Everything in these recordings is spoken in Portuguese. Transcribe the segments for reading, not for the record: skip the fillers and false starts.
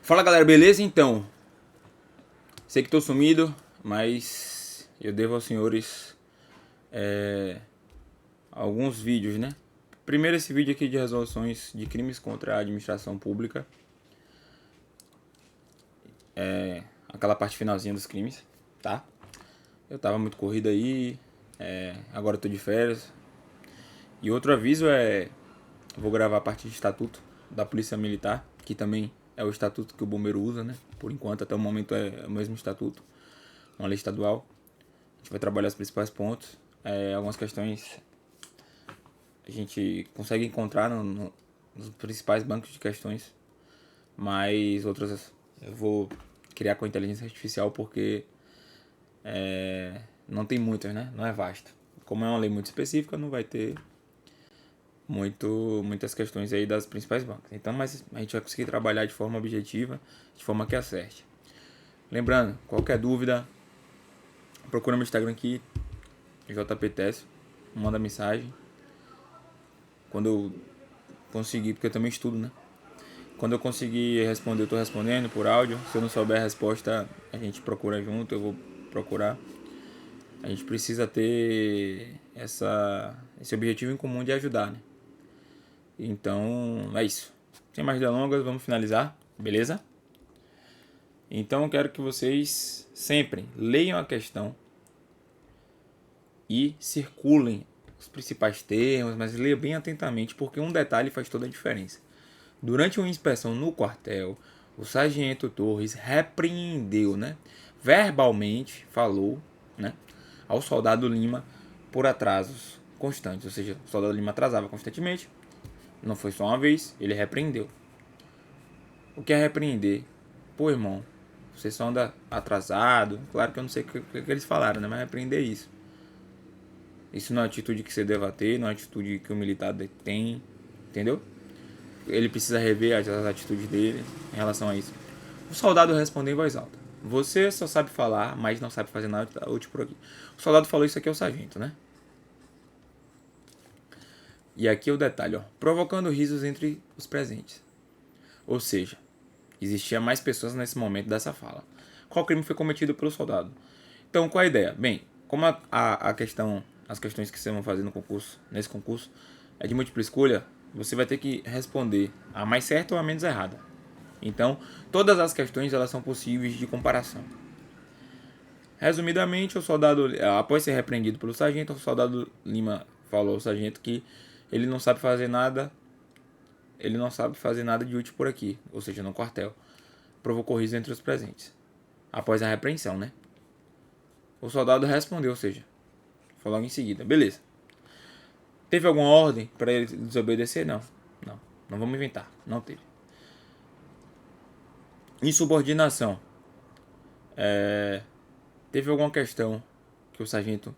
Fala galera, beleza? Então, sei que tô sumido, mas eu devo aos senhores alguns vídeos, né? Primeiro esse vídeo aqui de resoluções de crimes contra a administração pública, aquela parte finalzinha dos crimes, tá? Eu tava muito corrido aí, agora eu tô de férias. E outro aviso eu vou gravar a parte de estatuto da Polícia Militar, que também é o estatuto que o bombeiro usa, né? Por enquanto, até o momento é o mesmo estatuto, uma lei estadual. A gente vai trabalhar os principais pontos. Algumas questões a gente consegue encontrar nos principais bancos de questões, mas outras eu vou criar com a inteligência artificial porque não tem muitas, né? Não é vasto. Como é uma lei muito específica, não vai ter muitas questões aí das principais bancas. Então, mas a gente vai conseguir trabalhar de forma objetiva, de forma que acerte. Lembrando, qualquer dúvida, procura meu Instagram aqui, JPTS, manda mensagem. Quando eu conseguir, porque eu também estudo, né? Quando eu conseguir responder, eu tô respondendo por áudio. Se eu não souber a resposta, a gente procura junto, eu vou procurar. A gente precisa ter esse objetivo em comum de ajudar, né? Então, é isso. Sem mais delongas, vamos finalizar, beleza? Então, eu quero que vocês sempre leiam a questão e circulem os principais termos, mas leiam bem atentamente, porque um detalhe faz toda a diferença. Durante uma inspeção no quartel, o sargento Torres repreendeu, né, verbalmente falou, né, ao soldado Lima por atrasos constantes. Ou seja, o soldado Lima atrasava constantemente, não foi só uma vez, ele repreendeu. O que é repreender? Pô, irmão, você só anda atrasado. Claro que eu não sei o que eles falaram, né, mas repreender isso. Isso não é uma atitude que você deva ter, não é uma atitude que o militar tem, entendeu? Ele precisa rever as atitudes dele em relação a isso. O soldado respondeu em voz alta: você só sabe falar, mas não sabe fazer nada útil por aqui. O soldado falou isso aqui ao sargento, né? E aqui é o detalhe, ó. Provocando risos entre os presentes. Ou seja, existia mais pessoas nesse momento dessa fala. Qual crime foi cometido pelo soldado? Então, qual a ideia? Bem, como a questão, as questões que vocês vão fazer no concurso, nesse concurso, é de múltipla escolha, você vai ter que responder a mais certa ou a menos errada. Então, todas as questões elas são possíveis de comparação. Resumidamente, o soldado, após ser repreendido pelo sargento, o soldado Lima falou ao sargento que ele não sabe fazer nada de útil por aqui, ou seja, no quartel. Provocou riso entre os presentes. Após a repreensão, né? O soldado respondeu, ou seja, foi logo em seguida. Beleza. Teve alguma ordem para ele desobedecer? Não. Não vamos inventar. Não teve. Insubordinação. Teve alguma questão que o sargento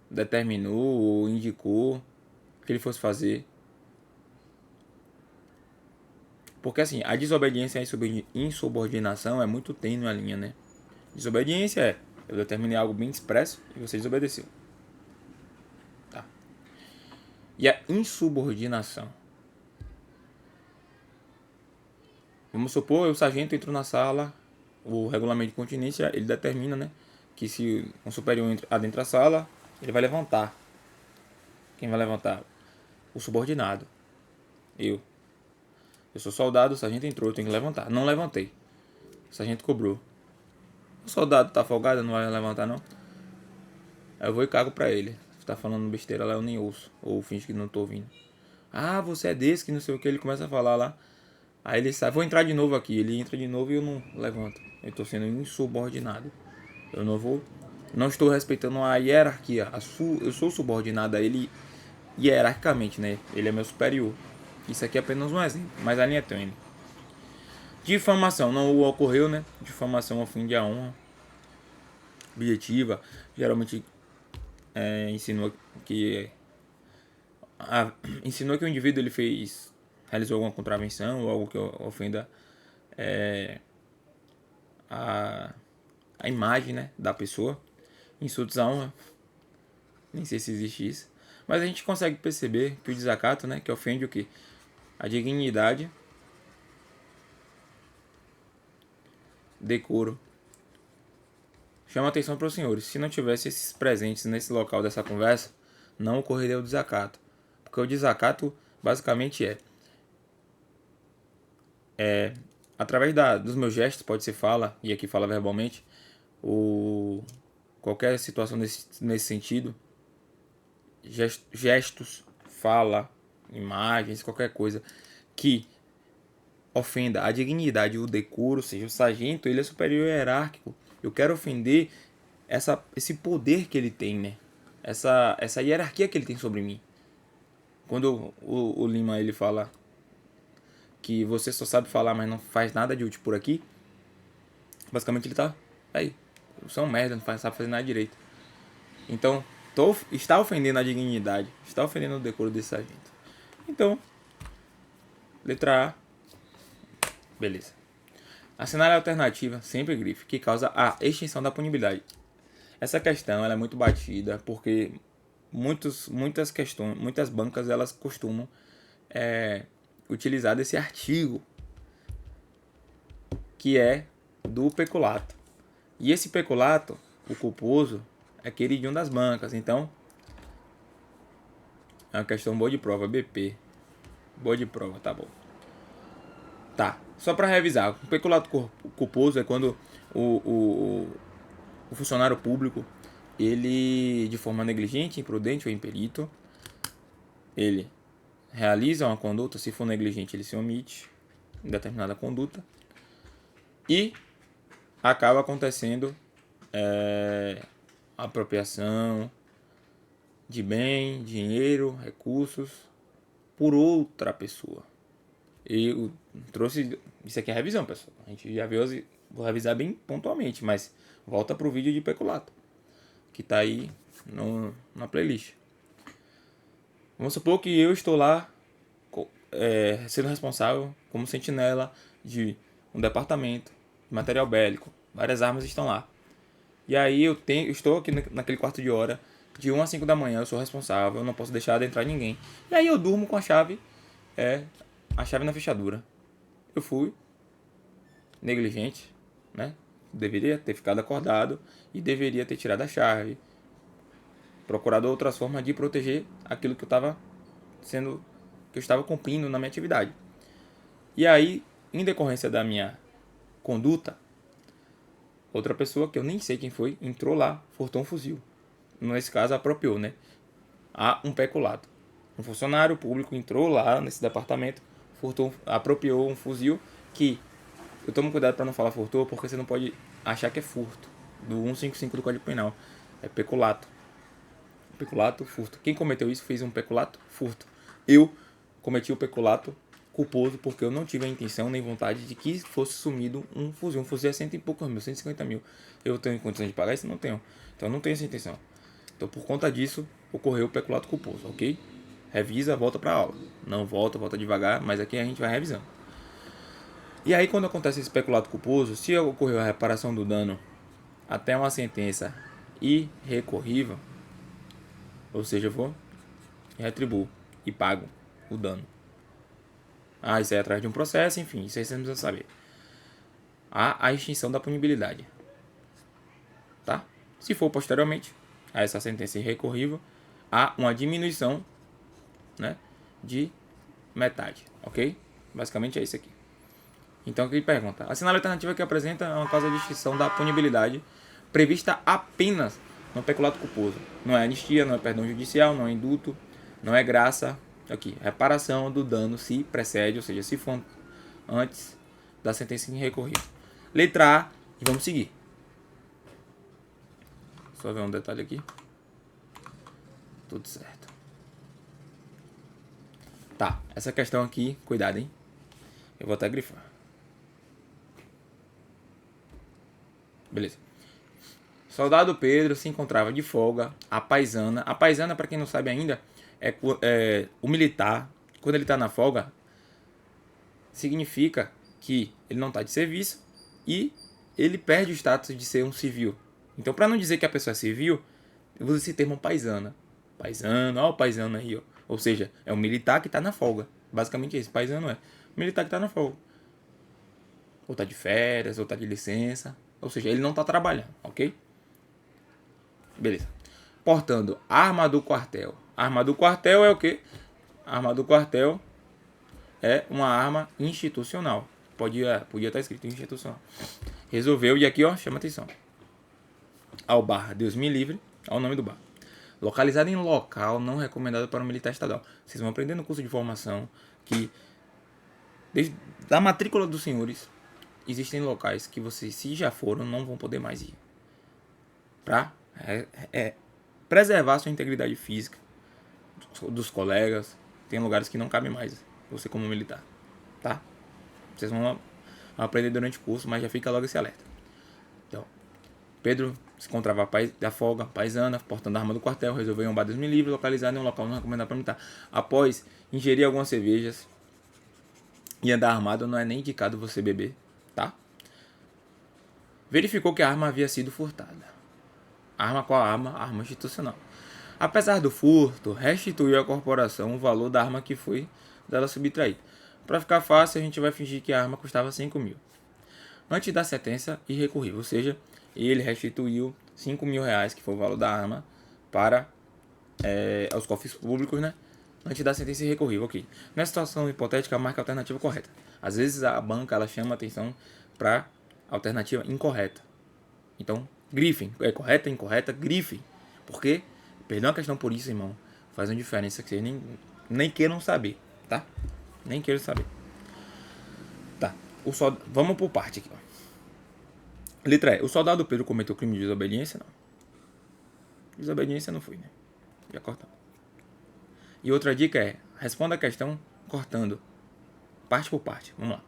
determinou ou indicou que ele fosse fazer? Porque assim, a desobediência e a insubordinação é muito tênue a linha, né? Desobediência é: eu determinei algo bem expresso e você desobedeceu. Tá. E a insubordinação. Vamos supor, o sargento entrou na sala, o regulamento de continência, ele determina, né, que se um superior adentra a sala, ele vai levantar. Quem vai levantar? O subordinado. Eu. Eu sou soldado, o sargento entrou, eu tenho que levantar. Não levantei. O sargento cobrou. O soldado tá folgado, não vai levantar não? Aí eu vou e cago pra ele. Se tá falando besteira lá, eu nem ouço. Ou finge que não tô ouvindo. Ah, você é desse, que não sei o que, ele começa a falar lá. Aí ele sai, vou entrar de novo aqui. Ele entra de novo e eu não levanto. Eu tô sendo insubordinado. Eu não estou respeitando a hierarquia. Eu sou subordinado a ele hierarquicamente, né? Ele é meu superior. Isso aqui é apenas um exemplo, mas a linha é tênue. Difamação não ocorreu, né? Difamação ofende a honra objetiva. Geralmente insinua que ensinou que o indivíduo realizou alguma contravenção ou algo que ofenda a imagem, né, da pessoa. Insultos à honra, nem sei se existe isso, mas a gente consegue perceber que o desacato, né, que ofende o que? A dignidade decoro. Chamo a atenção para os senhores. Se não tivesse esses presentes nesse local dessa conversa, não ocorreria o desacato. Porque o desacato basicamente através dos meus gestos, pode ser fala, e aqui fala verbalmente, ou qualquer situação nesse sentido, gestos, fala, imagens, qualquer coisa que ofenda a dignidade, o decoro, ou seja, o sargento, ele é superior hierárquico. Eu quero ofender esse poder que ele tem, né? Essa hierarquia que ele tem sobre mim. Quando o Lima ele fala que você só sabe falar, mas não faz nada de útil por aqui, basicamente ele tá aí, você é um merda, não sabe fazer nada direito. Então, está ofendendo a dignidade, está ofendendo o decoro desse sargento. Então, letra A, beleza. Assinar a alternativa, sempre grife, que causa a extinção da punibilidade. Essa questão ela é muito batida porque muitas bancas elas costumam utilizar desse artigo que é do peculato. E esse peculato, o culposo, é queridinho das bancas. Então, é uma questão boa de prova, BP. Boa de prova, tá bom. Tá, só para revisar, o peculato culposo é quando o funcionário público, ele, de forma negligente, imprudente ou impelito, ele realiza uma conduta, se for negligente ele se omite em determinada conduta, e acaba acontecendo apropriação de bem, dinheiro, recursos por outra pessoa. Eu trouxe, isso aqui é revisão, pessoal, a gente já viu, vou revisar bem pontualmente, mas volta pro vídeo de peculato, que tá aí na playlist. Vamos supor que eu estou lá sendo responsável como sentinela de um departamento de material bélico. Várias armas estão lá. E aí eu estou aqui naquele quarto de hora, de 1 a 5 da manhã, eu sou responsável, eu não posso deixar de entrar ninguém. E aí eu durmo com a chave na fechadura. Eu fui negligente, né? Deveria ter ficado acordado e deveria ter tirado a chave, procurado outras formas de proteger aquilo que eu estava cumprindo na minha atividade. E aí, em decorrência da minha conduta, outra pessoa, que eu nem sei quem foi, entrou lá, furtou um fuzil. Nesse caso, apropriou, né? Há um peculato. Um funcionário público entrou lá nesse departamento, apropriou um fuzil que... Eu tomo cuidado para não falar furtou, porque você não pode achar que é furto. Do 155 do Código Penal. É peculato. Peculato, furto. Quem cometeu isso fez um peculato, furto. Eu cometi o peculato culposo porque eu não tive a intenção nem vontade de que fosse sumido um fuzil. Um fuzil é 100 e poucos mil, 150 mil. Eu tenho condições de pagar isso? Não tenho. Então eu não tenho essa intenção. Então por conta disso, ocorreu o peculato culposo, ok? Revisa, volta para a aula. Não volta devagar, mas aqui a gente vai revisando. E aí quando acontece esse peculato culposo, se ocorreu a reparação do dano até uma sentença irrecorrível, ou seja, eu vou e retribuo e pago o dano. Isso aí é atrás de um processo, enfim, isso aí você não precisa saber. Há a extinção da punibilidade. Tá? Se for posteriormente a essa sentença irrecorrível, há uma diminuição, né, de metade, ok? Basicamente é isso aqui. Então aqui pergunta: assinar a alternativa que apresenta uma causa de extinção da punibilidade prevista apenas no peculato culposo. Não é anistia, não é perdão judicial, não é indulto, não é graça. Aqui, reparação do dano se precede, ou seja, se for antes da sentença irrecorrível. Letra A, e vamos seguir. Só ver um detalhe aqui. Tudo certo. Tá, essa questão aqui, cuidado, hein? Eu vou até grifar. Beleza. Soldado Pedro se encontrava de folga. A paisana, para quem não sabe ainda, é o militar. Quando ele está na folga, significa que ele não está de serviço e ele perde o status de ser um civil. Então, para não dizer que a pessoa é civil, usa esse termo paisana. Paisano, ó o paisano aí, ó. Ou seja, é um militar que está na folga. Basicamente é isso, paisano é. Militar que está na folga. ou tá de férias, ou tá de licença. Ou seja, ele não tá trabalhando, ok? Beleza. Portando arma do quartel. Arma do quartel é o quê? Arma do quartel é uma arma institucional. Podia estar escrito institucional. Resolveu, e aqui ó, chama atenção. Ao bar Deus me livre, ao nome do bar. Localizado em local não recomendado para um militar estadual. Vocês vão aprender no curso de formação que desde da matrícula dos senhores existem locais que vocês, se já foram, não vão poder mais ir. Pra preservar sua integridade física dos colegas. Tem lugares que não cabe mais você como militar, tá? Vocês vão aprender durante o curso, mas já fica logo esse alerta. Então, Pedro se encontrava da folga, paisana, portando a arma do quartel, resolveu ir a um bar Deus me livre, localizado em um local não recomendado para militar. Após ingerir algumas cervejas e andar armado, não é nem indicado você beber, tá? Verificou que a arma havia sido furtada. Arma qual arma? Arma institucional. Apesar do furto, restituiu à corporação o valor da arma que foi dela subtraída. Para ficar fácil, a gente vai fingir que a arma custava 5 mil. Antes da sentença irrecorrível, ou seja, ele restituiu 5 mil reais, que foi o valor da arma, para aos cofres públicos, né? Antes da sentença irrecorrível, ok. Nessa situação hipotética, marca a alternativa correta. Às vezes a banca ela chama atenção para alternativa incorreta. Então, grifem. É correta, incorreta, grifem. Porque perder uma questão por isso, irmão, faz uma diferença que vocês nem queiram saber, tá? Nem queiram saber. Tá. Vamos por parte aqui, ó. Letra E. O soldado Pedro cometeu crime de desobediência? Não. Desobediência não foi, né? Já cortamos. E outra dica é, responda a questão cortando. Parte por parte. Vamos lá.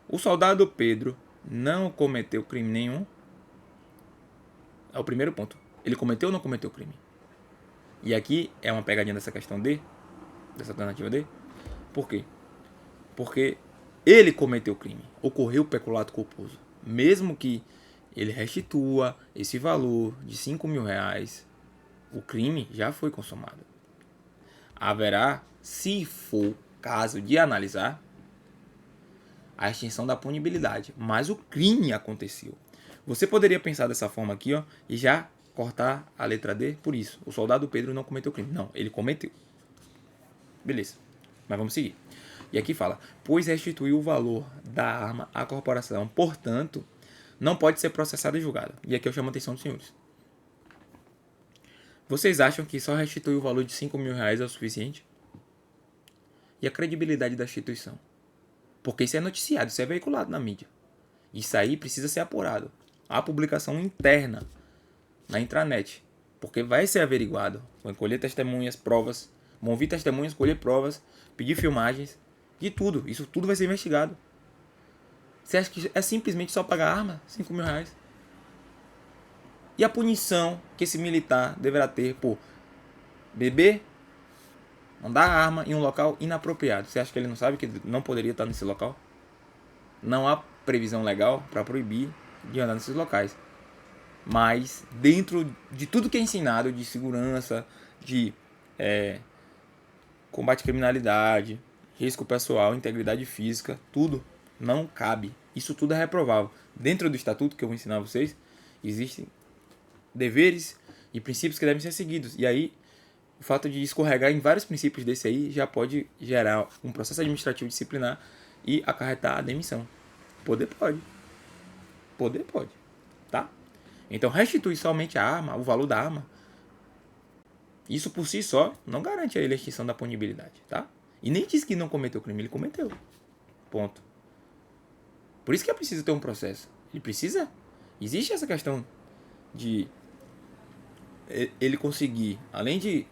O soldado Pedro não cometeu crime nenhum? É o primeiro ponto. Ele cometeu ou não cometeu crime? E aqui é uma pegadinha dessa questão D, dessa alternativa D. Por quê? Porque ele cometeu crime. Ocorreu o peculato culposo. Mesmo que ele restitua esse valor de 5 mil reais, o crime já foi consumado. Haverá, se for caso de analisar, a extinção da punibilidade. Mas o crime aconteceu. Você poderia pensar dessa forma aqui, ó, e já cortar a letra D por isso. O soldado Pedro não cometeu crime. Não, ele cometeu. Beleza. Mas vamos seguir. E aqui fala, pois restituiu o valor da arma à corporação, portanto, não pode ser processado e julgado. E aqui eu chamo a atenção dos senhores. Vocês acham que só restituir o valor de 5 mil reais é o suficiente? E a credibilidade da instituição? Porque isso é noticiado, isso é veiculado na mídia. Isso aí precisa ser apurado. Há publicação interna na intranet. Porque vai ser averiguado. Vão colher testemunhas, provas. Vão ouvir testemunhas, colher provas, pedir filmagens. De tudo. Isso tudo vai ser investigado. Você acha que é simplesmente só pagar arma? 5 mil reais? E a punição que esse militar deverá ter por beber, andar arma em um local inapropriado? Você acha que ele não sabe que não poderia estar nesse local? Não há previsão legal para proibir de andar nesses locais. Mas dentro de tudo que é ensinado de segurança, de combate à criminalidade, risco pessoal, integridade física, tudo não cabe. Isso tudo é reprovável. Dentro do estatuto que eu vou ensinar a vocês, existem deveres e princípios que devem ser seguidos. E aí, o fato de escorregar em vários princípios desse aí já pode gerar um processo administrativo disciplinar e acarretar a demissão. Poder pode. Poder pode. Tá? Então, restituir somente a arma, o valor da arma, isso por si só não garante a ele a extinção da punibilidade. Tá? E nem diz que não cometeu crime, ele cometeu. Ponto. Por isso que é preciso ter um processo. Ele precisa. Existe essa questão de ele conseguir, além de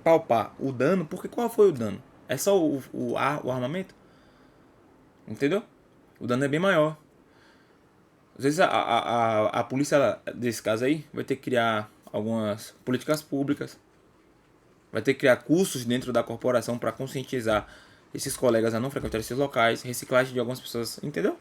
palpar o dano, porque qual foi o dano? É só o armamento? Entendeu? O dano é bem maior. Às vezes a polícia desse caso aí vai ter que criar algumas políticas públicas, vai ter que criar cursos dentro da corporação para conscientizar esses colegas a não frequentar esses locais, reciclagem de algumas pessoas, entendeu?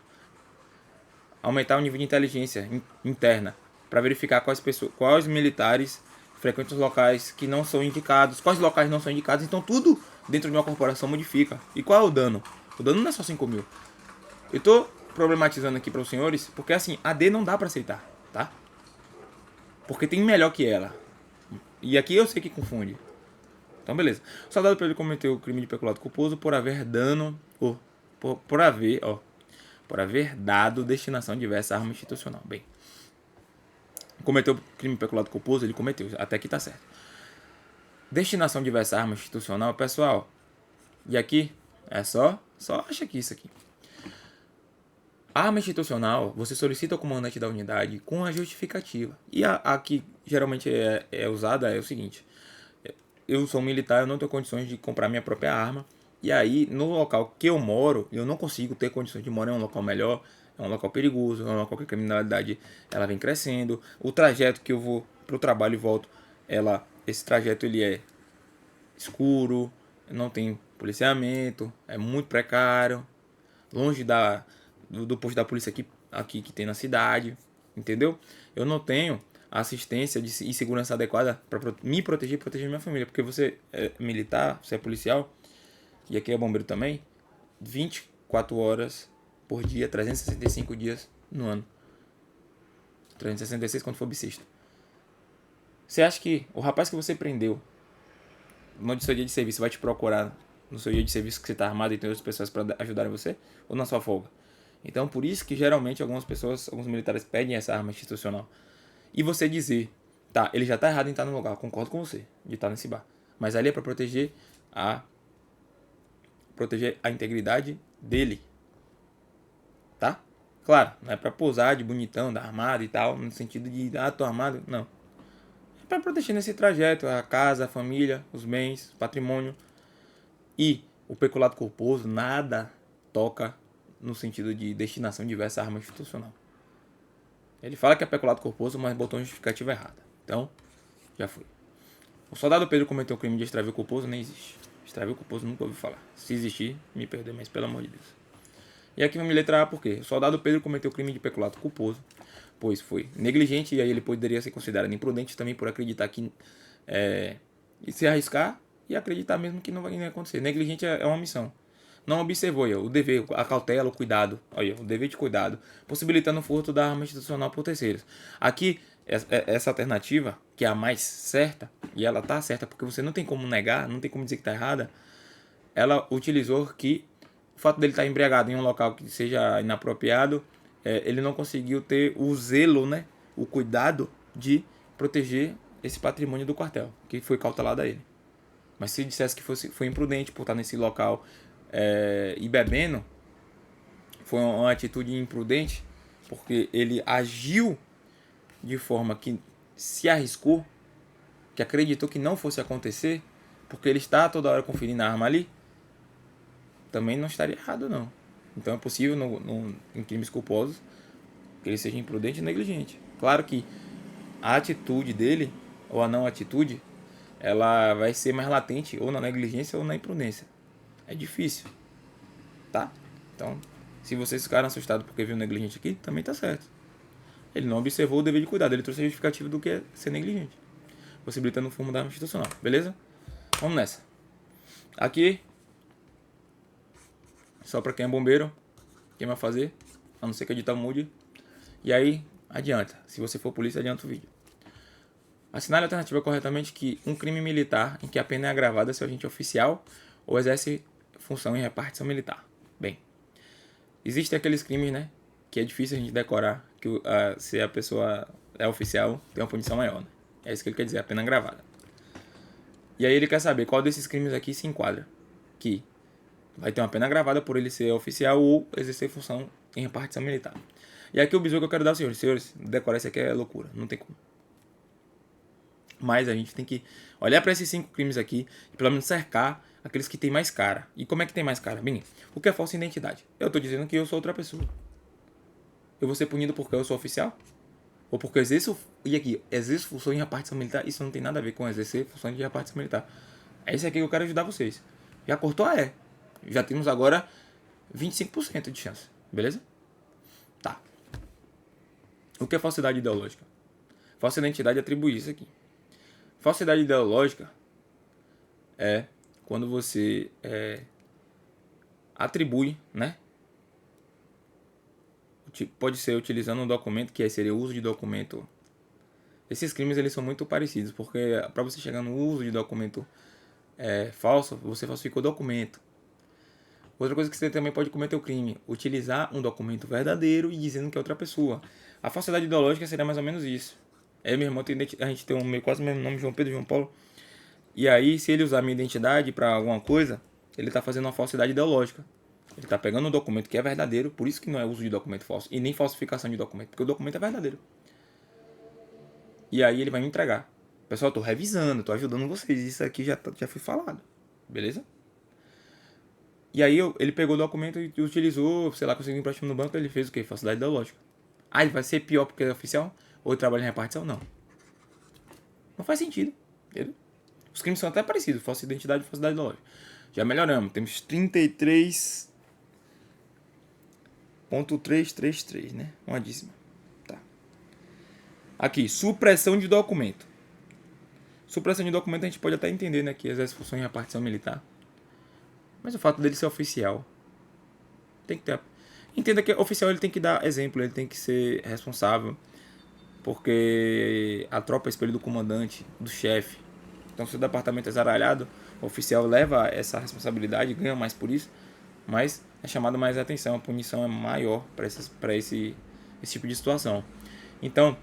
Aumentar o nível de inteligência interna para verificar quais militares frequentam os locais que não são indicados, quais locais não são indicados. Então tudo dentro de uma corporação modifica. E qual é o dano? O dano não é só 5 mil. Eu tô problematizando aqui para os senhores, porque assim, a D não dá para aceitar, tá? Porque tem melhor que ela. E aqui eu sei que confunde. Então, beleza. O soldado Pedro cometeu o crime de peculato culposo por haver dano... Por haver dado destinação diversa à arma institucional. Bem, cometeu crime de peculato culposo, ele cometeu. Até aqui tá certo. Destinação diversa à arma institucional, pessoal. E aqui é só acha aqui isso aqui. A arma institucional, você solicita ao comandante da unidade com a justificativa. E a que geralmente é usada é o seguinte: eu sou um militar, eu não tenho condições de comprar minha própria arma. E aí, no local que eu moro, eu não consigo ter condições de morar em um local melhor. É um local perigoso, é um local que a criminalidade ela vem crescendo. O trajeto que eu vou pro trabalho e volto, esse trajeto ele é escuro, não tem policiamento, é muito precário, longe do posto da polícia aqui que tem na cidade, entendeu? Eu não tenho assistência e segurança adequada para me proteger e proteger minha família, porque você é militar, você é policial, e aqui é bombeiro também, 24 horas por dia, 365 dias no ano. 366 quando for bissexto. Você acha que o rapaz que você prendeu no seu dia de serviço vai te procurar no seu dia de serviço que você está armado e tem outras pessoas para ajudarem você? Ou na sua folga? Então, por isso que geralmente alguns militares pedem essa arma institucional. E você dizer, tá, ele já tá errado em estar no lugar, concordo com você, de estar nesse bar. Mas ali é para proteger a integridade dele. Tá? Claro, não é para posar de bonitão, da armado e tal, no sentido de, tô armado, não. É para proteger nesse trajeto a casa, a família, os bens, o patrimônio. E o peculato culposo nada toca no sentido de destinação diversa à arma institucional. Ele fala que é peculato culposo, mas botou uma justificativa errada. Então, já foi. O soldado Pedro cometeu o crime de extravio culposo, nem existe. Extravio culposo nunca ouvi falar. Se existir, me perdoe, mas pelo amor de Deus. E aqui vamos letrar A por quê? O soldado Pedro cometeu o crime de peculato culposo, pois foi negligente, e aí ele poderia ser considerado imprudente também por acreditar que... e se arriscar e acreditar mesmo que não vai acontecer. Negligente é uma omissão. Não observou o dever, a cautela, o cuidado, o dever de cuidado, possibilitando o furto da arma institucional por terceiros. Aqui, essa alternativa, que é a mais certa, e ela tá certa porque você não tem como negar, não tem como dizer que tá errada, ela utilizou que o fato dele estar embriagado em um local que seja inapropriado, ele não conseguiu ter o zelo, né, o cuidado de proteger esse patrimônio do quartel, que foi cautelado a ele. Mas se dissesse que foi imprudente por estar nesse local e bebendo, foi uma atitude imprudente, porque ele agiu de forma que se arriscou, que acreditou que não fosse acontecer, porque ele está toda hora conferindo a arma ali, também não estaria errado, não. Então é possível, em crimes culposos, que ele seja imprudente e negligente. Claro que a atitude dele, ou a não atitude, ela vai ser mais latente ou na negligência ou na imprudência. É difícil, tá? Então, se vocês ficaram assustados porque viu negligente aqui, também tá certo. Ele não observou o dever de cuidado, ele trouxe a justificativa do que é ser negligente, possibilitando o fumo da arma institucional, beleza? Vamos nessa. Aqui, só para quem é bombeiro, quem vai fazer, a não ser que a edital mude. E aí, adianta. Se você for polícia, adianta o vídeo. Assinale a alternativa corretamente que um crime militar em que a pena é agravada se o agente oficial ou exerce função em repartição militar. Bem, existem aqueles crimes, né, que é difícil a gente decorar, que se a pessoa é oficial, tem uma punição maior, né? É isso que ele quer dizer, a pena agravada. E aí ele quer saber qual desses crimes aqui se enquadra. Que vai ter uma pena agravada por ele ser oficial ou exercer função em repartição militar. E aqui o bisu que eu quero dar aos senhores. Senhores, decorar isso aqui é loucura, não tem como. Mas a gente tem que olhar para esses 5 crimes aqui e pelo menos cercar aqueles que tem mais cara. E como é que tem mais cara? Bem, o que é falsa identidade? Eu estou dizendo que eu sou outra pessoa. Eu vou ser punido porque eu sou oficial? Ou porque eu exerço... E aqui, exerço função em repartição militar? Isso não tem nada a ver com exercer função de repartição militar. É isso aqui que eu quero ajudar vocês. Já cortou? Já temos agora 25% de chance. Beleza? Tá. O que é falsidade ideológica? Falsa identidade atribui isso aqui. Falsidade ideológica é quando você atribui, né, pode ser utilizando um documento, que seria o uso de documento. Esses crimes eles são muito parecidos, porque para você chegar no uso de documento falso, você falsificou o documento. Outra coisa que você também pode cometer o crime, utilizar um documento verdadeiro e dizendo que é outra pessoa. A falsidade ideológica seria mais ou menos isso. Meu irmão a gente tem quase o mesmo nome, João Pedro, João Paulo. E aí, se ele usar minha identidade para alguma coisa, ele está fazendo uma falsidade ideológica. Ele está pegando um documento que é verdadeiro, por isso que não é uso de documento falso, e nem falsificação de documento, porque o documento é verdadeiro. E aí ele vai me entregar. Pessoal, eu tô revisando, tô ajudando vocês, isso aqui já foi falado, beleza? E aí ele pegou o documento e utilizou, sei lá, conseguiu um empréstimo no banco, ele fez o quê? Falsidade ideológica. Ah, ele vai ser pior porque é oficial? Ou ele trabalha em repartição? Não. Não faz sentido, entendeu? Os crimes são até parecidos, falsa identidade e falsidade ideológica. Já melhoramos, temos 33.333, né? Uma dízima. Tá. Aqui, supressão de documento. Supressão de documento a gente pode até entender, né? Que exerce função em repartição militar. Mas o fato dele ser oficial tem que ter. Entenda que oficial ele tem que dar exemplo, ele tem que ser responsável. Porque a tropa é espelho do comandante, do chefe. Então, se o departamento é zaralhado, o oficial leva essa responsabilidade, ganha mais por isso, mas é chamado mais atenção, a punição é maior para esse tipo de situação. Então,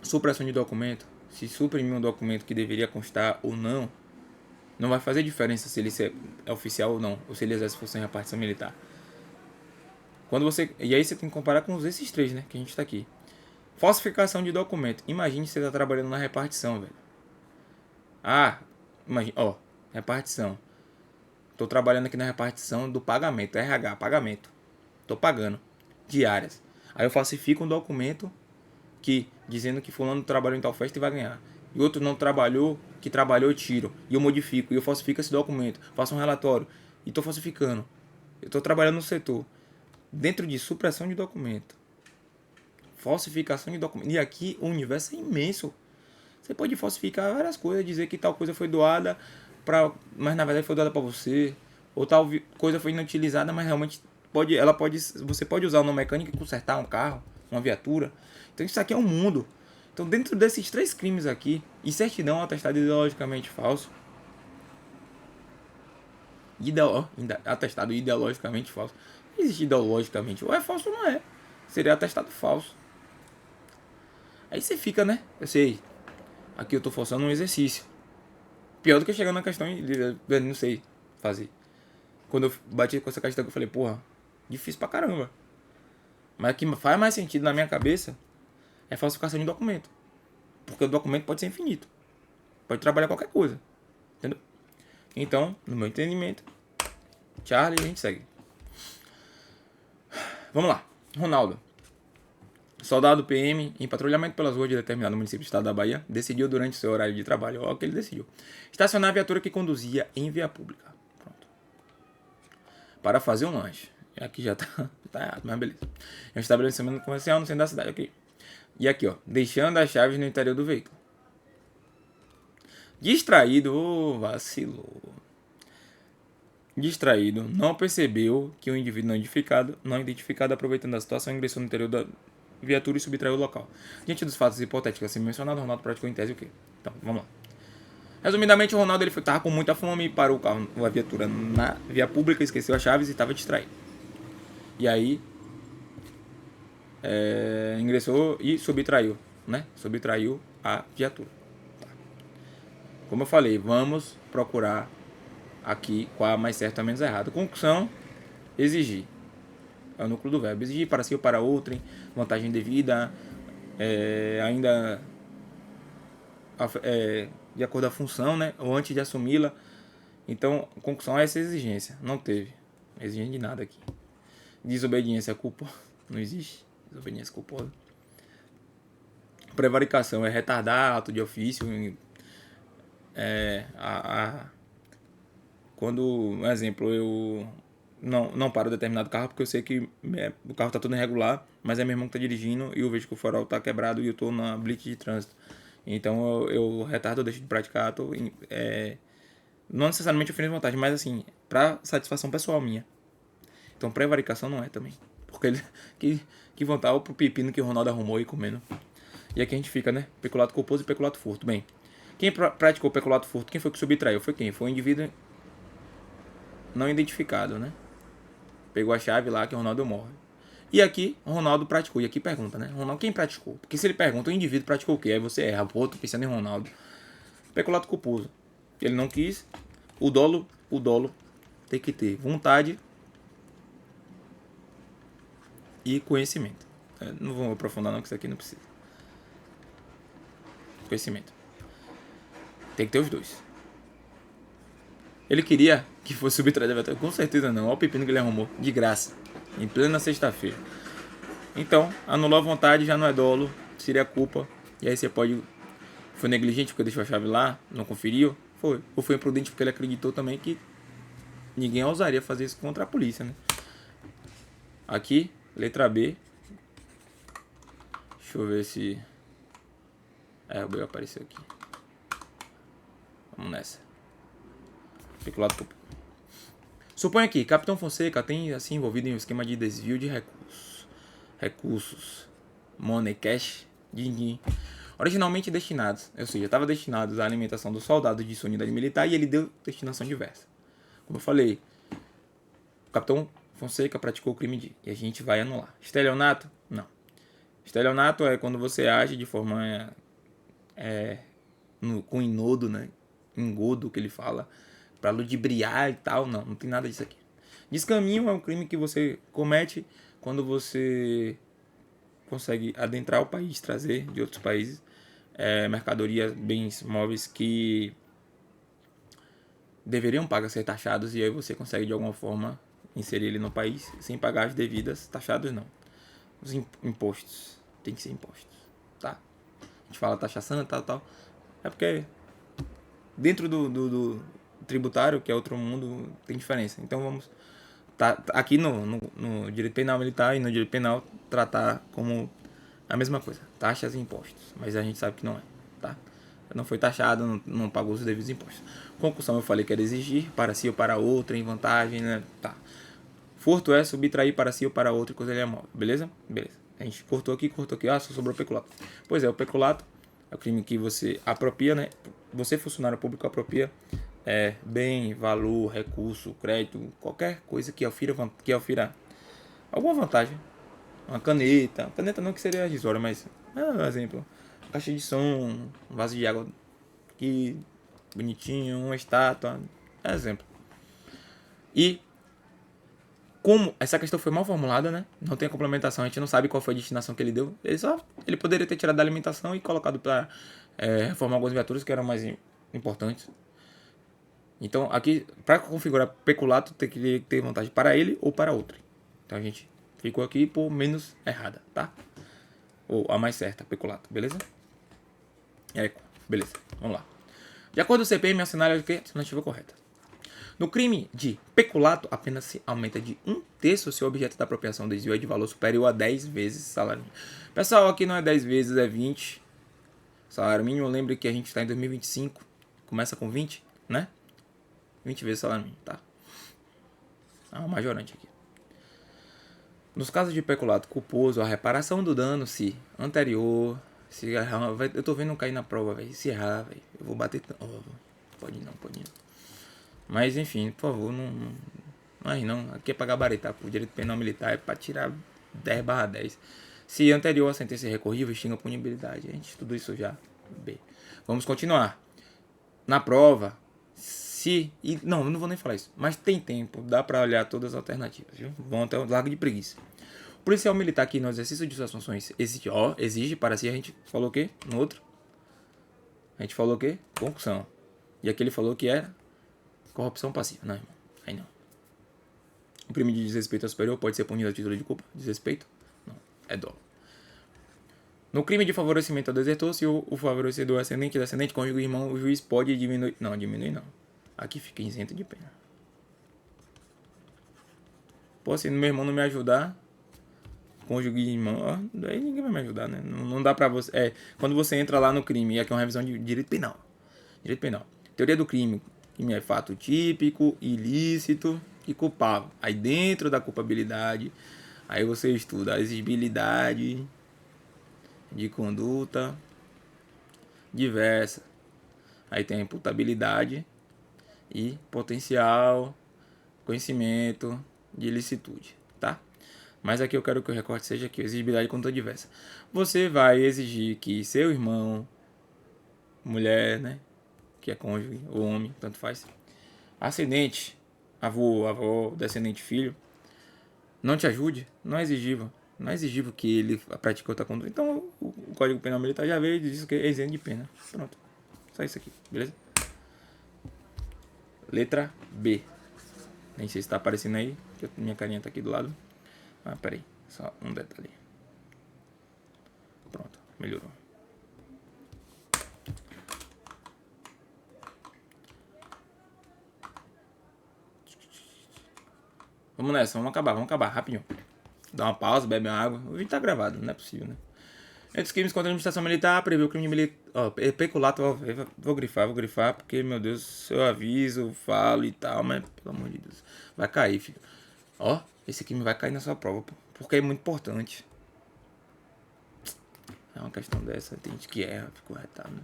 supressão de documento, se suprimir um documento que deveria constar ou não vai fazer diferença se ele é oficial ou não, ou se ele exerce função em repartição militar. E aí você tem que comparar com esses três, né, que a gente está aqui. Falsificação de documento. Imagine você está trabalhando na repartição, velho. Imagina, repartição. Tô trabalhando aqui na repartição do pagamento, RH, pagamento. Tô pagando diárias. Aí eu falsifico um documento dizendo que fulano trabalhou em tal festa e vai ganhar. E outro não trabalhou, que trabalhou eu tiro. E eu modifico, e eu falsifico esse documento. Faço um relatório e tô falsificando. Eu tô trabalhando no setor. Dentro de supressão de documento. Falsificação de documento. E aqui o universo é imenso. Você pode falsificar várias coisas, dizer que tal coisa foi doada, mas na verdade foi doada para você. Ou tal coisa foi inutilizada, mas realmente você pode usar uma mecânica e consertar um carro, uma viatura. Então isso aqui é um mundo. Então dentro desses três crimes aqui, e certidão, atestado ideologicamente falso, atestado ideologicamente falso. Não existe ideologicamente, ou é falso ou não é. Seria atestado falso. Aí você fica, né? Eu sei. Aqui eu tô forçando um exercício. Pior do que chegar na questão de não sei fazer. Quando eu bati com essa questão, eu falei, porra, difícil pra caramba. Mas o que faz mais sentido na minha cabeça é falsificação de documento. Porque o documento pode ser infinito. Pode trabalhar qualquer coisa. Entendeu? Então, no meu entendimento, Charlie, a gente segue. Vamos lá. Ronaldo. Soldado PM, em patrulhamento pelas ruas de determinado município do estado da Bahia, decidiu durante seu horário de trabalho, olha o que ele decidiu, estacionar a viatura que conduzia em via pública. Pronto. Para fazer um lanche. Aqui já tá errado, mas beleza. É um estabelecimento comercial no centro da cidade, ok. E aqui, ó, deixando as chaves no interior do veículo. Distraído, vacilou. Distraído, não percebeu que o indivíduo não identificado, aproveitando a situação, ingressou no interior da viatura e subtraiu o local. Diante dos fatos hipotéticos assim mencionados, Ronaldo praticou em tese o quê? Então, vamos lá. Resumidamente, o Ronaldo estava com muita fome, parou o carro, a viatura na via pública, esqueceu as chaves e estava distraído. E aí, ingressou e subtraiu, né? Subtraiu a viatura. Tá. Como eu falei, vamos procurar aqui qual é mais certo ou menos errado. Concussão, exigir. É o núcleo do verbo. Exigir para si ou para outrem, vantagem devida, ainda de acordo com a função, né? Ou antes de assumi-la. Então, concussão é essa exigência. Não teve exigência de nada aqui. Desobediência culposa. Não existe desobediência culposa. Prevaricação é retardar ato de ofício. Quando, um exemplo, eu não paro determinado carro porque eu sei que o carro está todo irregular, mas é meu irmão que está dirigindo e eu vejo que o farol está quebrado e eu estou na blitz de trânsito. Então eu retardo, eu deixo de praticar, não necessariamente oferecendo vantagem, mas assim, para satisfação pessoal minha. Então prevaricação não é também. Porque ele... Que vontade, olha pro pepino que o Ronaldo arrumou aí comendo. E aqui a gente fica, né? Peculato culposo e peculato furto. Bem, quem praticou peculato furto, quem foi que subtraiu? Foi quem? Foi um indivíduo não identificado, né? Pegou a chave lá que o Ronaldo morre. E aqui, o Ronaldo praticou. E aqui pergunta, né? Ronaldo, quem praticou? Porque se ele pergunta, o indivíduo praticou o quê? Aí você erra. Pô, tô pensando em Ronaldo. Peculato culposo. Ele não quis. O dolo tem que ter vontade e conhecimento. Não vou aprofundar não, que isso aqui não precisa. Conhecimento. Tem que ter os dois. Ele queria que fosse subtraído. Com certeza não. Olha o pepino que ele arrumou. De graça. Em plena sexta-feira. Então, anulou a vontade, já não é dolo. Seria culpa. E aí você pode... Foi negligente porque deixou a chave lá, não conferiu? Foi. Ou foi imprudente porque ele acreditou também que ninguém ousaria fazer isso contra a polícia, né? Aqui, letra B. Deixa eu ver se... o B apareceu aqui. Vamos nessa. Peculado culpa. Suponha que Capitão Fonseca tem assim envolvido em um esquema de desvio de recursos, money, cash, din-din, originalmente destinados, ou seja, estava destinados à alimentação dos soldados de sua unidade militar e ele deu destinação diversa. Como eu falei, o Capitão Fonseca praticou o crime e a gente vai anular. Estelionato? Não. Estelionato é quando você age de forma com engodo, né? Engodo que ele fala, para ludibriar e tal. Não tem nada disso aqui. Descaminho é um crime que você comete quando você consegue adentrar o país, trazer de outros países mercadorias, bens móveis que deveriam ser taxados e aí você consegue de alguma forma inserir ele no país sem pagar as devidas taxados não. Os impostos, tem que ser impostos, tá? A gente fala taxação, tal. É porque dentro do tributário, que é outro mundo, tem diferença. Então vamos aqui no direito penal militar e no direito penal tratar como a mesma coisa, taxas e impostos, mas a gente sabe que não é, tá? Não foi taxado, não pagou os devidos impostos. Concussão eu falei que era exigir para si ou para outra em vantagem, né? Tá. Furto é subtrair para si ou para outra coisa ele é móvel, beleza? Beleza. A gente cortou aqui, só sobrou peculato. Pois é, o peculato é o crime que você apropria, né? Você, funcionário público, apropria bem, valor, recurso, crédito, qualquer coisa que ofira alguma vantagem. Uma caneta não que seria irrisória, mas um exemplo, caixa de som, um vaso de água que bonitinho, uma estátua, exemplo. E como essa questão foi mal formulada, né? Não tem a complementação, a gente não sabe qual foi a destinação que ele deu. Ele poderia ter tirado da alimentação e colocado para reformar algumas viaturas que eram mais importantes. Então, aqui, para configurar peculato, tem que ter vantagem para ele ou para outro. Então, a gente ficou aqui por menos errada, tá? Ou a mais certa, peculato, beleza? Beleza, vamos lá. De acordo com o CPM, assinale o que? Alternativa correta. No crime de peculato, a pena se aumenta de 1/3 se o objeto da apropriação desvio é de valor superior a 10 vezes salário mínimo. Pessoal, aqui não é 10 vezes, é 20. Salário mínimo, lembre que a gente está em 2025. Começa com 20, né? 20 vezes salário mínimo, tá? Um majorante aqui. Nos casos de peculato culposo, a reparação do dano, se anterior... Se errar, eu tô vendo cair na prova, velho. Se errar, velho, eu vou bater... Pode não. Mas, enfim, por favor, não... Mas não, aqui é pra gabaritar. O direito penal militar é pra tirar 10/10. Se anterior a sentença recorrível, extinga a punibilidade. A gente estudou isso já. B. Vamos continuar. Na prova, não vou nem falar isso. Mas tem tempo, dá pra olhar todas as alternativas, viu? Vão até o largo de preguiça. O policial militar que no exercício de suas funções exige para si, a gente falou o quê? No outro? A gente falou o quê? Concussão. E aqui ele falou que era corrupção passiva. Não, irmão. Aí não. O crime de desrespeito ao superior pode ser punido a título de culpa? Desrespeito? Não. É dolo. No crime de favorecimento ao desertor, se o favorecedor é ascendente e descendente, cônjuge irmão, o juiz pode diminuir. Não, diminuir não. Aqui fica isento de pena. Pô, se meu irmão não me ajudar, cônjuge irmão, daí ninguém vai me ajudar, né? Não dá pra você... quando você entra lá no crime, e aqui é uma revisão de direito penal. Direito penal. Teoria do crime. Crime é fato típico, ilícito e culpável. Aí dentro da culpabilidade, Aí você estuda a exigibilidade de conduta diversa. Aí tem a imputabilidade e potencial conhecimento de ilicitude, tá? Mas aqui eu quero que o recorte seja aqui, exigibilidade de conduta diversa. Você vai exigir que seu irmão, mulher, né, que é cônjuge, ou homem, tanto faz, ascendente, avô, avó, descendente, filho, não te ajude, não é exigível. Não é exigível que ele pratique outra conduta. Então o Código Penal Militar já veio e diz que é isento de pena. Pronto. Só isso aqui, beleza? Letra B. Nem sei se tá aparecendo aí, que minha carinha tá aqui do lado. Ah, peraí, só um detalhe. Pronto, melhorou. Vamos nessa, vamos acabar, rapidinho. Dá uma pausa, bebe uma água. O vídeo tá gravado, não é possível, né? Entre os crimes contra a administração militar, prevê o crime de militar. Ó, peculato, ó, vou grifar, porque, meu Deus, eu aviso, falo e tal, mas, pelo amor de Deus, vai cair, filho. Ó, esse crime vai cair na sua prova, pô, porque é muito importante. É uma questão dessa, tem gente que erra, fica retado, né?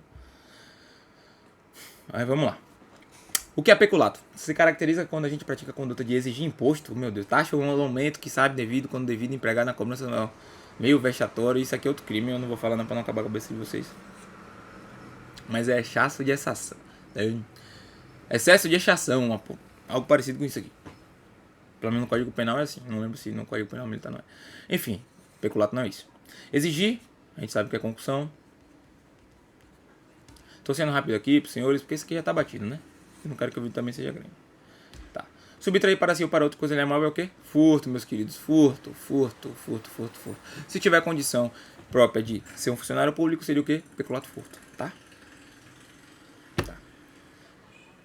Aí vamos lá. O que é peculato? Se caracteriza quando a gente pratica a conduta de exigir imposto, meu Deus, taxa ou um aumento que sabe devido quando devido empregar na cobrança não. Meio vexatório, isso aqui é outro crime, eu não vou falar não pra não acabar com a cabeça de vocês. Mas é excesso de exação. Excesso de exação, algo parecido com isso aqui. Pelo menos no Código Penal é assim, não lembro se no Código Penal Militar não é. Enfim, peculato não é isso. Exigir, a gente sabe que é concussão. Tô sendo rápido aqui pros senhores, porque isso aqui já tá batido, né? Eu não quero que o vídeo também seja grande. Tá. Subtrair para si ou para outro coisa móvel é o quê? Furto, meus queridos. Furto. Se tiver condição própria de ser um funcionário público, seria o quê? Peculato furto, tá?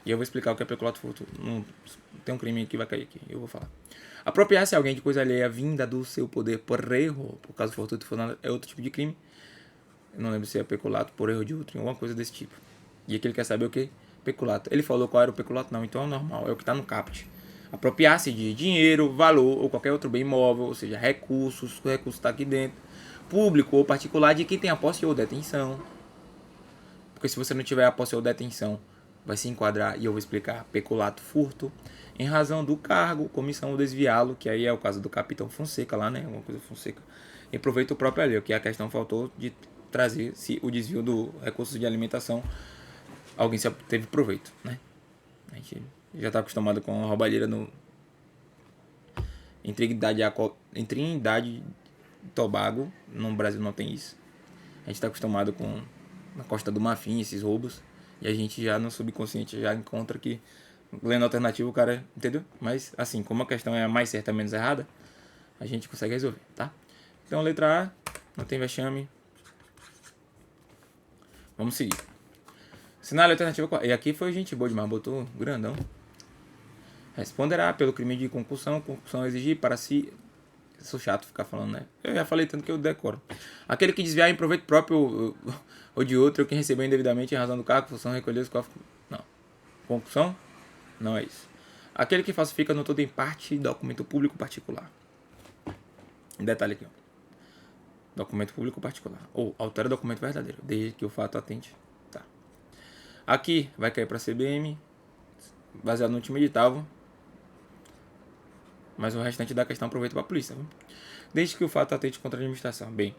E eu vou explicar o que é peculato furto. Não, tem um crime que vai cair aqui, eu vou falar. Apropriar-se alguém de coisa alheia vinda do seu poder por erro, por causa fortuito, é outro tipo de crime. Eu não lembro se é peculato por erro de outro, alguma coisa desse tipo. E aqui ele quer saber o que? Peculato. Ele falou qual era o peculato, não, então é normal, é o que está no caput. Apropriar-se de dinheiro, valor ou qualquer outro bem imóvel, ou seja, recursos, o recurso está aqui dentro, público ou particular de quem tem a posse ou detenção. Porque se você não tiver a posse ou detenção, vai se enquadrar, e eu vou explicar, peculato furto, em razão do cargo, comissão ou desviá-lo, que aí é o caso do capitão Fonseca lá, né, alguma coisa Fonseca, em proveito próprio ali, que a questão faltou de trazer se o desvio do recurso de alimentação alguém se teve proveito, né? A gente já está acostumado com a roubalheira em Trindade e Tobago, no Brasil não tem isso. A gente está acostumado com na Costa do Marfim esses roubos, e a gente já no subconsciente já encontra que lendo alternativo o cara, entendeu? Mas assim, como a questão é a mais certa menos errada, a gente consegue resolver, tá? Então letra A, não tem vexame. Vamos seguir. Cenário alternativa 4. E aqui foi gente boa demais, botou grandão. Responderá pelo crime de concussão exigir para si. Sou chato ficar falando, né? Eu já falei tanto que eu decoro. Aquele que desviar em proveito próprio ou de outro, ou quem recebeu indevidamente em razão do cargo, função, recolher os cofres. Não. Concussão? Não é isso. Aquele que falsifica no todo em parte documento público particular. Detalhe aqui, ó. Documento público particular. Ou altera documento verdadeiro, desde que o fato atente. Tá. Aqui vai cair para CBM, baseado no último edital. Mas o restante da questão aproveita para a polícia. Viu? Desde que o fato atente contra a administração. Bem,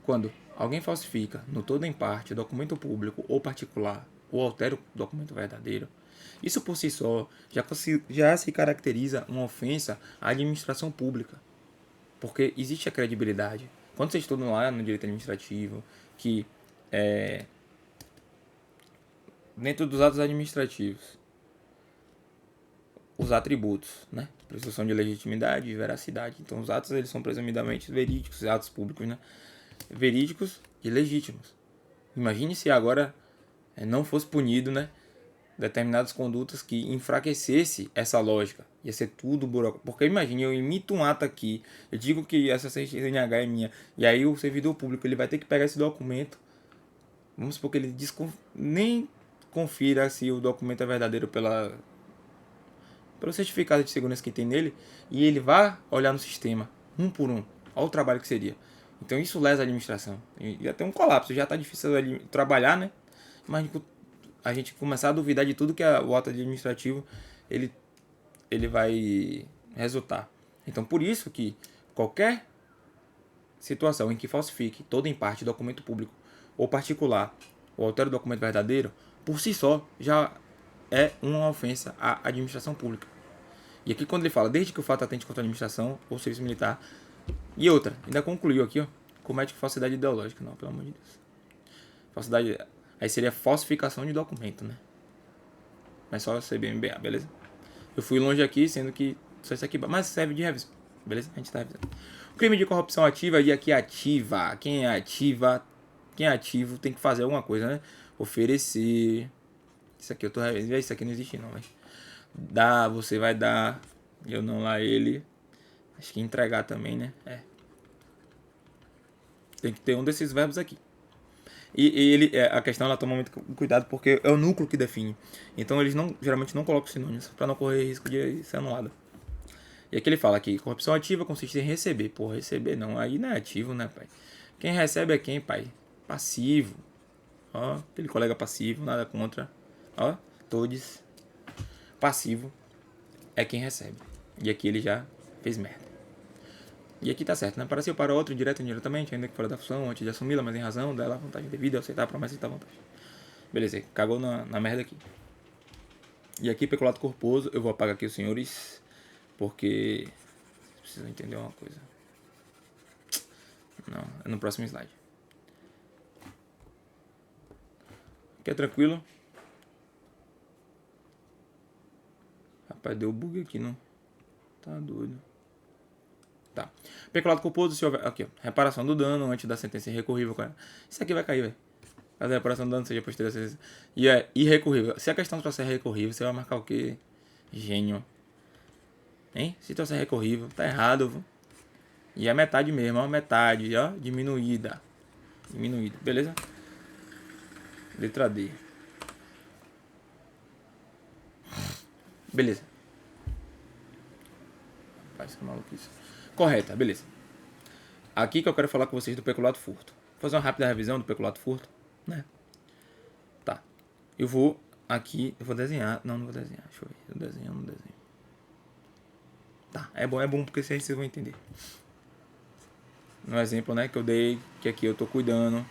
quando alguém falsifica, no todo em parte, documento público ou particular, ou altera o documento verdadeiro, isso por si só já se caracteriza uma ofensa à administração pública. Porque existe a credibilidade. Quando vocês estudam lá no direito administrativo, que dentro dos atos administrativos, os atributos, né? Presunção de legitimidade e veracidade. Então, os atos eles são presumidamente verídicos, atos públicos, né? Verídicos e legítimos. Imagine se agora não fosse punido, né? Determinadas condutas que enfraquecesse essa lógica. Ia ser tudo burocrático. Porque imagine, eu imito um ato aqui, eu digo que essa CNH é minha, e aí o servidor público ele vai ter que pegar esse documento. Vamos supor que ele nem confira se o documento é verdadeiro pelo certificado de segurança que tem nele, e ele vai olhar no sistema, um por um. Olha o trabalho que seria. Então isso lesa a administração. Ia ter um colapso, já está difícil trabalhar, né? Imagina a gente começar a duvidar de tudo que o ato administrativo ele vai resultar. Então por isso que qualquer situação em que falsifique todo em parte documento público ou particular ou altere o documento verdadeiro, por si só já é uma ofensa à administração pública. E aqui quando ele fala, desde que o fato atente contra a administração ou serviço militar, e outra, ainda concluiu aqui, ó, comete falsidade ideológica. Não, pelo amor de Deus. Falsidade, aí seria falsificação de documento, né? Mas só CBMBA, beleza? Eu fui longe aqui, sendo que só isso aqui, mas serve de revisão, beleza? A gente tá revisando. O crime de corrupção ativa, e aqui ativa. Quem é ativo tem que fazer alguma coisa, né? Oferecer. Isso aqui eu tô revisando. Isso aqui não existe não, mas você vai dar, eu não lá ele. Acho que entregar também, né? Tem que ter um desses verbos aqui. E a questão ela toma muito cuidado porque é o núcleo que define. Então eles geralmente não colocam sinônimos para não correr risco de ser anulado. E aqui ele fala que corrupção ativa consiste em receber. Pô, receber não, aí não é ativo, né, pai? Quem recebe é quem, pai? Passivo. Ó, aquele colega passivo, nada contra. Ó, todos. Passivo é quem recebe. E aqui ele já fez merda. E aqui tá certo, né? Para si ou para outro, direto ou indiretamente, ainda que fora da função, antes de assumi-la, mas em razão dela, vantagem devida, aceitar a promessa e aceitar a vantagem. Beleza, cagou na merda aqui. E aqui, peculato corposo, eu vou apagar aqui os senhores, porque precisam entender uma coisa. Não, é no próximo slide. Aqui é tranquilo. Rapaz, deu bug aqui, não? Tá doido. Tá. Peculato culposo, se houver. Aqui, ó. Reparação do dano antes da sentença irrecorrível. Isso aqui vai cair, velho. Caso a reparação do dano seja posterior à sentença. E é irrecorrível. Se a questão trouxer recorrível, você vai marcar o quê? Gênio. Hein? Se trouxer recorrível, tá errado, viu? E é metade mesmo, ó. Metade, ó. Diminuída. Diminuída. Beleza? Letra D. Beleza. Rapaz, que maluquice. Correta, beleza. Aqui que eu quero falar com vocês do peculato furto. Vou fazer uma rápida revisão do peculato furto, né? Tá. Eu vou aqui, eu vou desenhar. Não vou desenhar. Deixa eu ver. Eu desenho, não desenho. Tá, é bom porque vocês vão entender. No exemplo, né, que eu dei, que aqui eu tô cuidando.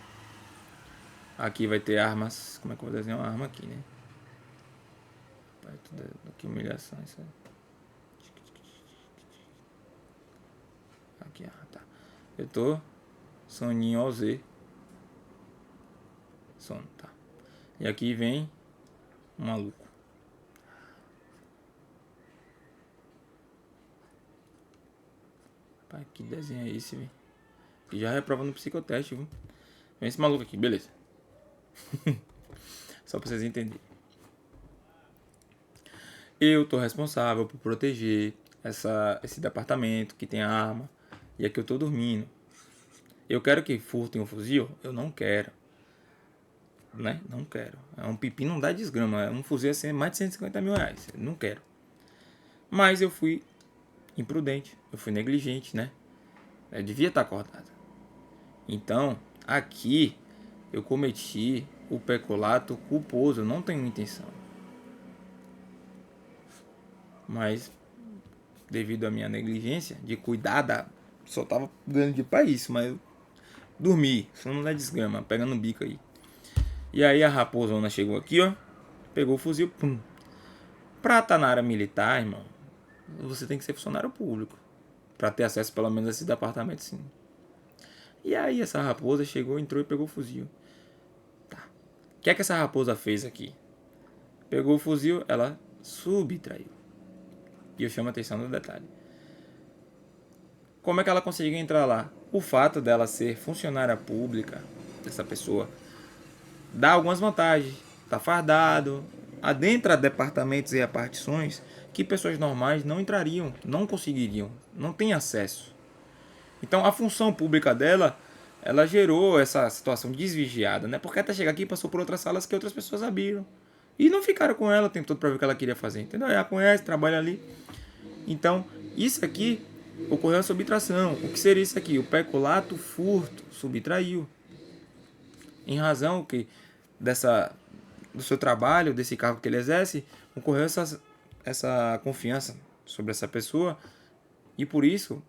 Aqui vai ter armas. Como é que eu vou desenhar uma arma aqui, né? Que humilhação isso aí. Aqui, tá. Eu tô soninho OZ. Sono, tá. E aqui vem um maluco. Pai, que desenho é esse, velho? Que já reprova no psicoteste, viu? Vem esse maluco aqui, beleza. Só pra vocês entenderem. Eu tô responsável por proteger esse departamento que tem arma. E aqui eu tô dormindo. Eu quero que furtem um fuzil? Eu não quero. Né? Não quero. É um pepino, não dá desgrama. É um fuzil assim, mais de 150 mil reais. Eu não quero. Mas eu fui imprudente. Eu fui negligente, né? Eu devia estar acordado. Então, aqui eu cometi o peculato culposo. Eu não tenho intenção. Mas, devido à minha negligência de cuidar da... Só tava ganhando de pra isso, mas eu dormi. Sono da desgrama, pegando o bico aí. E aí a raposona chegou aqui, ó. Pegou o fuzil, pum. Pra estar na área militar, irmão, você tem que ser funcionário público. Pra ter acesso pelo menos a esse departamento, sim. E aí essa raposa chegou, entrou e pegou o fuzil. Tá. O que é que essa raposa fez aqui? Pegou o fuzil, ela subtraiu. E eu chamo a atenção no detalhe. Como é que ela conseguiu entrar lá? O fato dela ser funcionária pública, dessa pessoa, dá algumas vantagens. Tá fardado, adentra departamentos e repartições que pessoas normais não entrariam, não conseguiriam, não tem acesso. Então a função pública dela, ela gerou essa situação desvigiada, né? Porque até chegar aqui passou por outras salas que outras pessoas abriram. E não ficaram com ela o tempo todo para ver o que ela queria fazer, entendeu? Ela conhece, trabalha ali. Então, isso aqui Ocorreu a subtração. O que seria isso aqui? O peculato furto subtraiu. Em razão que do seu trabalho, desse cargo que ele exerce, ocorreu essa confiança sobre essa pessoa. E por isso,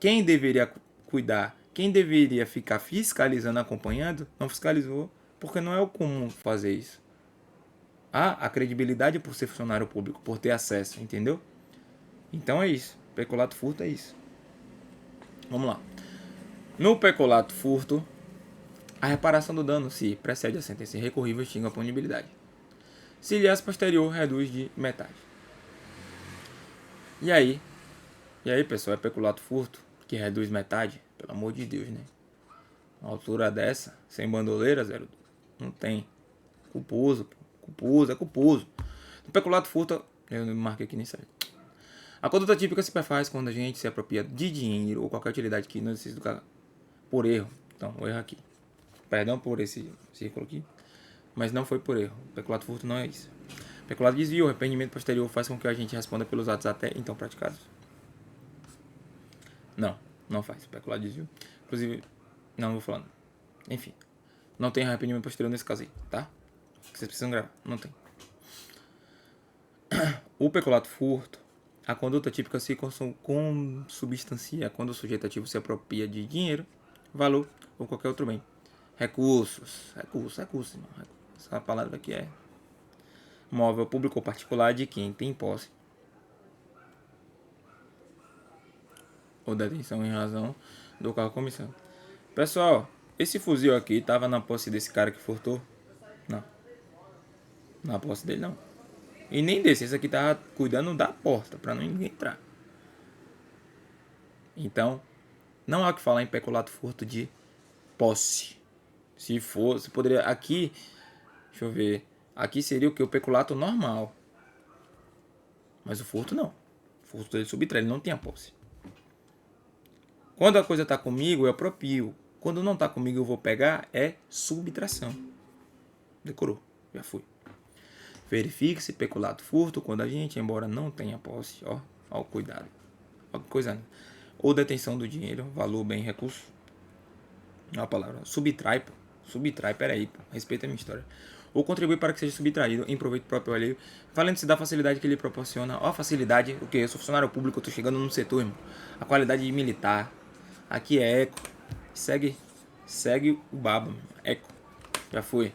quem deveria cuidar, quem deveria ficar fiscalizando, acompanhando, não fiscalizou, porque não é o comum fazer isso. Há a credibilidade por ser funcionário público, por ter acesso, entendeu? Então é isso. Peculato furto é isso. Vamos lá. No peculato furto, a reparação do dano se precede a sentença irrecorrível e extingue a punibilidade. Se lhe é posterior, reduz de metade. E aí, pessoal, é peculato furto que reduz metade? Pelo amor de Deus, né? Uma altura dessa, sem bandoleira, 02. Não tem. Culposo, é culposo. No peculato furto, eu marquei aqui nem sabe. A conduta típica se faz quando a gente se apropria de dinheiro ou qualquer utilidade que não necessite do cara por erro. Então, o erro aqui. Perdão por esse círculo aqui, mas não foi por erro. Peculato furto não é isso. Peculato desvio, o arrependimento posterior faz com que a gente responda pelos atos até então praticados. Não faz. Peculato desvio. Inclusive, não vou falando. Enfim, não tem arrependimento posterior nesse caso aí, tá? Vocês precisam gravar. Não tem. O peculato furto, a conduta típica se consubstancia quando o sujeito ativo se apropria de dinheiro, valor ou qualquer outro bem. Recursos, irmão. Essa palavra aqui é móvel, público ou particular de quem tem posse ou detenção em razão do cargo ou comissão. Pessoal, esse fuzil aqui tava na posse desse cara que furtou? Não. Na posse dele não. E nem desse, esse aqui tava cuidando da porta para ninguém entrar. Então, não há o que falar em peculato furto de posse. Se fosse, poderia aqui, deixa eu ver, aqui seria o que? O peculato normal. Mas o furto não. O furto ele subtrai, ele não tem a posse. Quando a coisa está comigo, eu apropio. Quando não está comigo, eu vou pegar, é subtração. Decorou, já fui. Verifique-se peculato furto quando a gente, embora não tenha posse, ó o cuidado. Ó que coisa. Ou detenção do dinheiro, valor, bem, recurso. Ó a palavra. Subtrai, pô. Subtrai, peraí, pô. Respeita a minha história. Ou contribui para que seja subtraído em proveito próprio alheio, valendo-se da facilidade que ele proporciona. Ó, facilidade, o que? Eu sou funcionário público, eu tô chegando num setor, irmão. A qualidade de militar. Aqui é eco. Segue o baba, meu. Eco. Já foi.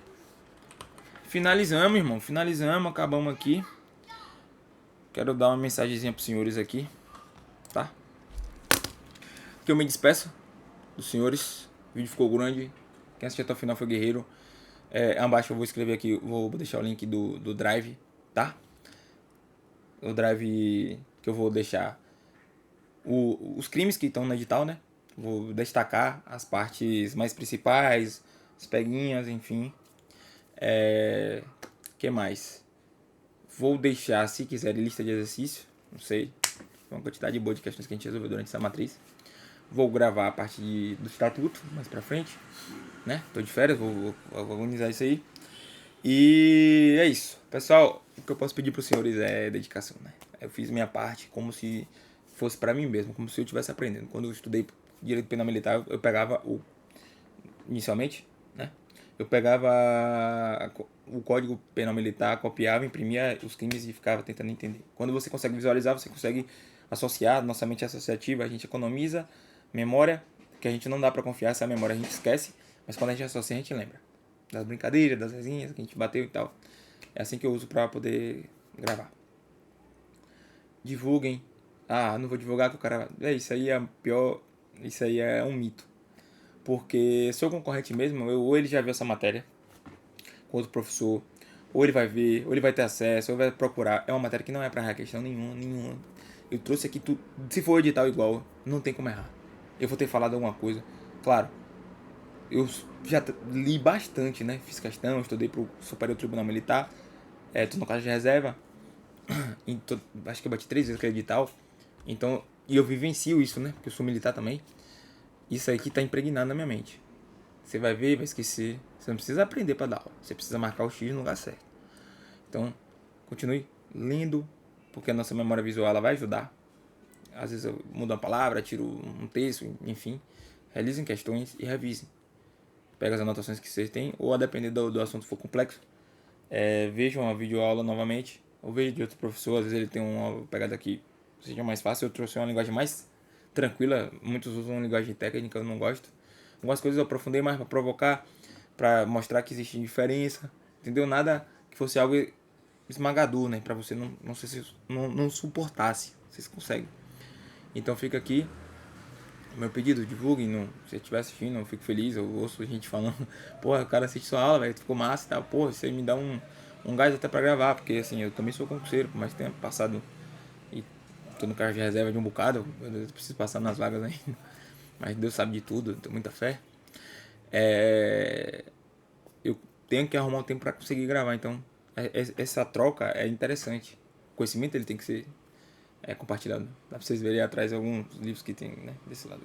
Finalizamos, irmão. Finalizamos, acabamos aqui. Quero dar uma mensagenzinha pros senhores aqui, tá? Que eu me despeço dos senhores. O vídeo ficou grande. Quem assistiu até o final foi guerreiro. Abaixo eu vou escrever aqui, vou deixar o link do Drive, tá? O Drive que eu vou deixar os crimes que estão no edital, né? Vou destacar as partes mais principais, as peguinhas, enfim. Que mais? Vou deixar, se quiserem, lista de exercício. Não sei. Uma quantidade boa de questões que a gente resolveu durante essa matriz. Vou gravar a parte do estatuto mais pra frente, né? Tô de férias, vou organizar isso aí. E é isso. Pessoal, o que eu posso pedir pros senhores é dedicação, né? Eu fiz minha parte como se fosse pra mim mesmo, como se eu estivesse aprendendo. Quando eu estudei Direito Penal Militar, eu pegava inicialmente, né? Eu pegava o Código Penal Militar, copiava, imprimia os crimes e ficava tentando entender. Quando você consegue visualizar, você consegue associar, nossa mente é associativa, a gente economiza memória, que a gente não dá pra confiar, essa memória a gente esquece, mas quando a gente associa, a gente lembra. Das brincadeiras, das resenhas que a gente bateu e tal. É assim que eu uso pra poder gravar. Divulguem. Não vou divulgar que o cara... Isso aí é pior... Isso aí é um mito. Porque seu concorrente mesmo, ou ele já viu essa matéria com outro professor, ou ele vai ver, ou ele vai ter acesso, ou ele vai procurar. É uma matéria que não é pra errar questão nenhuma. Eu trouxe aqui tudo. Se for edital igual, não tem como errar. Eu vou ter falado alguma coisa. Claro, eu já li bastante, né? Fiz questão, estudei pro Superior Tribunal Militar. Tô no caso de reserva. Acho que eu bati 3 vezes aquele edital. Então, e eu vivencio isso, né? Porque eu sou militar também. Isso aqui tá impregnado na minha mente. Você vai ver, vai esquecer. Você não precisa aprender para dar aula. Você precisa marcar o X no lugar certo. Então, continue lendo, porque a nossa memória visual ela vai ajudar. Às vezes eu mudo uma palavra, tiro um texto, enfim. Realizem questões e revisem. Pega as anotações que vocês têm, ou a depender do assunto for complexo, vejam a videoaula novamente, ou veja de outro professor, às vezes ele tem uma pegada que seja mais fácil, eu trouxe uma linguagem mais tranquila, muitos usam uma linguagem técnica, eu não gosto. Algumas coisas eu aprofundei mais para provocar, para mostrar que existe diferença, entendeu? Nada que fosse algo esmagador, né? Para você não, se, não suportasse, vocês conseguem. Então fica aqui meu pedido, divulguem, não, se você estiver assistindo, eu fico feliz, eu ouço gente falando, porra, o cara assiste sua aula, velho, ficou massa e tal, porra, isso aí me dá um gás até pra gravar, porque assim, eu também sou concurseiro, por mais tempo passado e tô no cargo de reserva de um bocado, eu preciso passar nas vagas ainda, mas Deus sabe de tudo, eu tenho muita fé. Eu tenho que arrumar um tempo pra conseguir gravar, então essa troca é interessante. O conhecimento ele tem que ser compartilhado. Dá pra vocês verem atrás alguns livros que tem, né, desse lado.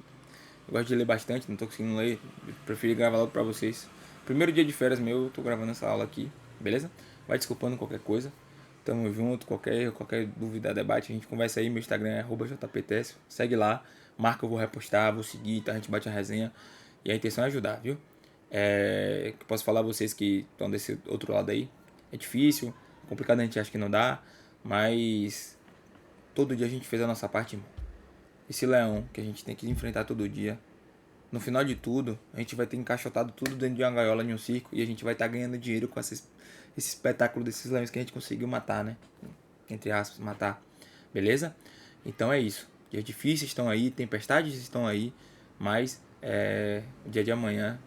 Eu gosto de ler bastante, não tô conseguindo ler. Eu preferi gravar logo pra vocês. Primeiro dia de férias meu, eu tô gravando essa aula aqui, beleza? Vai desculpando qualquer coisa. Tamo junto, qualquer erro, qualquer dúvida, debate, a gente conversa aí. Meu Instagram é @jptessio. Segue lá, marca, eu vou repostar, vou seguir, tá? A gente bate a resenha. E a intenção é ajudar, viu? Que posso falar a vocês que estão desse outro lado aí. É difícil, complicado, a gente acha que não dá, mas todo dia a gente fez a nossa parte, irmão. Esse leão que a gente tem que enfrentar todo dia. No final de tudo, a gente vai ter encaixotado tudo dentro de uma gaiola, de um circo, e a gente vai estar ganhando dinheiro com esse espetáculo desses leões que a gente conseguiu matar, né? Entre aspas, matar. Beleza? Então é isso. Dias difíceis estão aí, tempestades estão aí, mas o dia de amanhã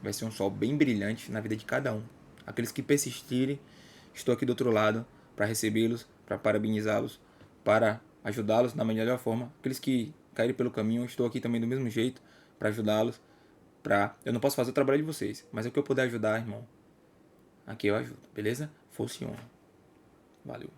vai ser um sol bem brilhante na vida de cada um. Aqueles que persistirem, estou aqui do outro lado para recebê-los, para parabenizá-los, para ajudá-los da melhor forma. Aqueles que caírem pelo caminho, estou aqui também do mesmo jeito para ajudá-los. Eu não posso fazer o trabalho de vocês, mas o que eu puder ajudar, irmão, aqui eu ajudo, beleza? Fosse honra. Valeu.